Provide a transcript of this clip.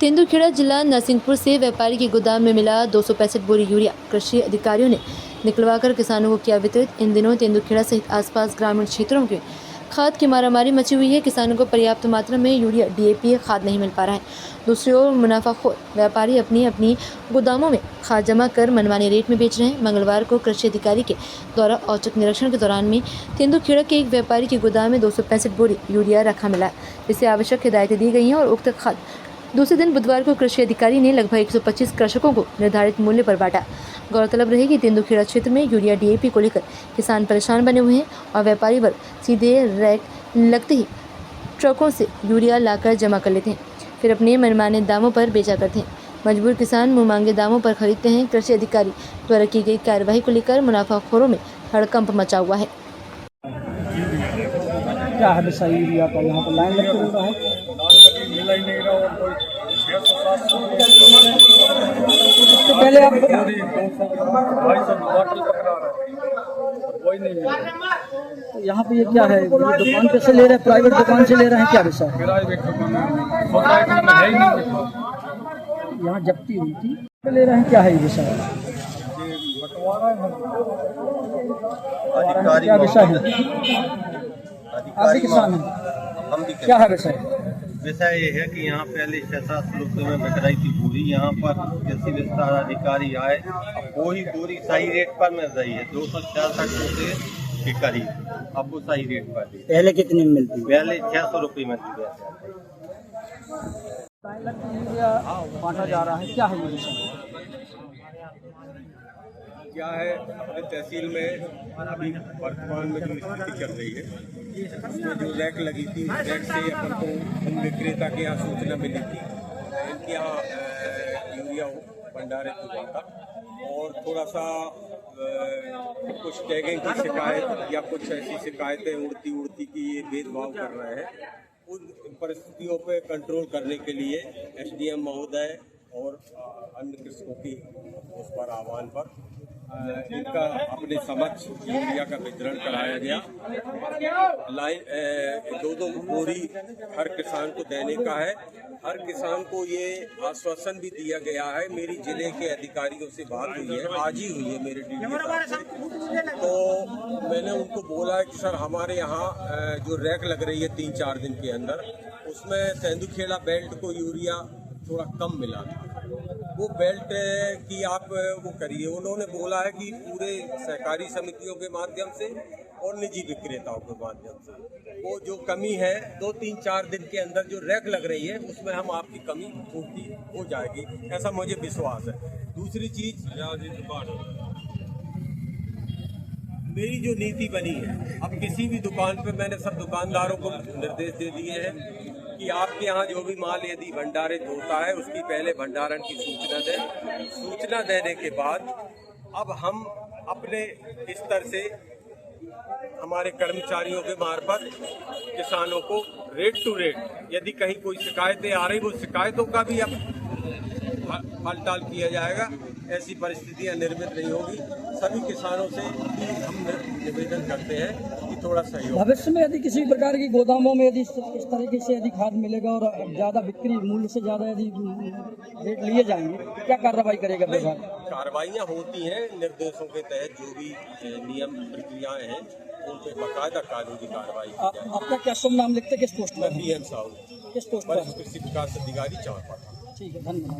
तेंदुखेड़ा जिला नरसिंहपुर से व्यापारी के गोदाम में मिला 265 बोरी यूरिया। कृषि अधिकारियों ने निकलवाकर किसानों को किया वितरित। इन दिनों तेंदुखेड़ा सहित आसपास ग्रामीण क्षेत्रों के खाद की मारामारी मची हुई है। किसानों को पर्याप्त मात्रा में यूरिया डीएपी खाद नहीं मिल पा रहा है। दूसरी ओर मुनाफाखोर व्यापारी अपनी अपनी गोदामों में खाद जमा कर मनमाने रेट में बेच रहे हैं। मंगलवार को कृषि अधिकारी के द्वारा औचक निरीक्षण के दौरान में तेंदुखेड़ा के एक व्यापारी के गोदाम में 265 बोरी यूरिया रखा मिला, जिससे आवश्यक हिदायतें दी गई हैं और उक्त खाद दूसरे दिन बुधवार को कृषि अधिकारी ने लगभग 125 कृषकों को निर्धारित मूल्य पर बांटा। गौरतलब रहे कि तेंदुखेड़ा क्षेत्र में यूरिया डीएपी को लेकर किसान परेशान बने हुए हैं और व्यापारी वर्ग सीधे रैक लगते ही ट्रकों से यूरिया लाकर जमा कर लेते हैं, फिर अपने मनमाने दामों पर बेचा करते हैं। मजबूर किसान मुँह मांगे दामों पर खरीदते हैं। कृषि अधिकारी द्वारा की गई कार्रवाई को लेकर मुनाफाखोरों में हड़कंप मचा हुआ है। क्या है सही यूरिया का यहाँ पर लाइन लग रहा है, मिला ही नहीं रहा और कोई 600-700 तो पहले आप 200-250 बॉटल पकड़ा रहा है, कोई नहीं मिला। तो यहाँ पे ये क्या है, दुकान पे से ले रहे हैं, प्राइवेट दुकान से ले रहे हैं, क्या विषय है? किराए सोसाइटी में है ही नहीं। यहाँ जब्ती हुई थी, ले रहे हैं, क्या है ये विषय? बंटवारा है, क्या विषय है? आप भी किसान हैं, हम भी क्या है विषय? विषय ये है कि यहाँ पहले 6-7 रुपये में बिक रही थी पूरी। यहाँ पर कृषि विस्तार अधिकारी आए, अब वही पूरी सही रेट पर मिल रही है 266 रुपये के करीब। अब वो सही रेट पर दी। पहले कितने में मिलती? पहले 600 रुपये में दी गया। बांटा जा रहा है, क्या है ये विषय? क्या है, अपने तहसील में अभी वर्तमान में जो स्थिति चल रही है, उसमें जो रैक लगी थी, उस रैक से अपन को उन विक्रेता के यहाँ सूचना मिली थी इनके यहाँ यूरिया भंडारित हुआ था और थोड़ा सा कुछ टैगिंग की शिकायत या कुछ ऐसी शिकायतें उड़ती की ये भेदभाव कर रहे हैं। उन परिस्थितियों पे कंट्रोल करने के लिए एसडीएम महोदय और अन्य कृषकों की उस पर आह्वान पर इनका अपने समक्ष यूरिया का वितरण कराया गया। लाइन 2-2 बोरी हर किसान को देने का है। हर किसान को ये आश्वासन भी दिया गया है, मेरी जिले के अधिकारियों से बात हुई है, आज ही हुई है मेरे डीडी साहब से, तो मैंने उनको बोला है कि सर हमारे यहाँ जो रैक लग रही है 3-4 दिन के अंदर, उसमें तेंदुखेड़ा बेल्ट को यूरिया थोड़ा कम मिला था, वो बेल्ट की आप वो करिए। उन्होंने बोला है कि पूरे सहकारी समितियों के माध्यम से और निजी विक्रेताओं के माध्यम से वो जो कमी है 2-3-4 दिन के अंदर जो रैक लग रही है उसमें हम आपकी कमी पूर्ति हो जाएगी, ऐसा मुझे विश्वास है। दूसरी चीज, मेरी जो नीति बनी है, अब किसी भी दुकान पे मैंने सब दुकानदारों को निर्देश दे दिए हैं कि आपके यहाँ जो भी माल यदि भंडारित होता है उसकी पहले भंडारण की सूचना दें। सूचना देने के बाद अब हम अपने स्तर से हमारे कर्मचारियों के मार्फत किसानों को रेट टू रेट, यदि कहीं कोई शिकायतें आ रही, वो शिकायतों का भी अब हलटाल किया जाएगा। ऐसी परिस्थितियां निर्मित नहीं होगी। सभी किसानों से हम निवेदन करते हैं कि थोड़ा सहयोग। भविष्य में यदि किसी प्रकार की गोदामों में यदि इस तरीके से यदि खाद मिलेगा और ज़्यादा बिक्री मूल्य से ज़्यादा यदि रेट लिए जाएंगे, क्या कार्रवाई करेगा विभाग? कार्रवाइयाँ होती हैं निर्देशों के तहत, जो भी नियम प्रक्रियाएं हैं उन पर बाकायदा कानूनी कार्रवाई। आपका क्या शुभ नाम लिखते, किस पोस्ट पर? PM साहू, किस पोस्ट पर? कृषि विकास अधिकारी चांपा। ठीक है, धन्यवाद।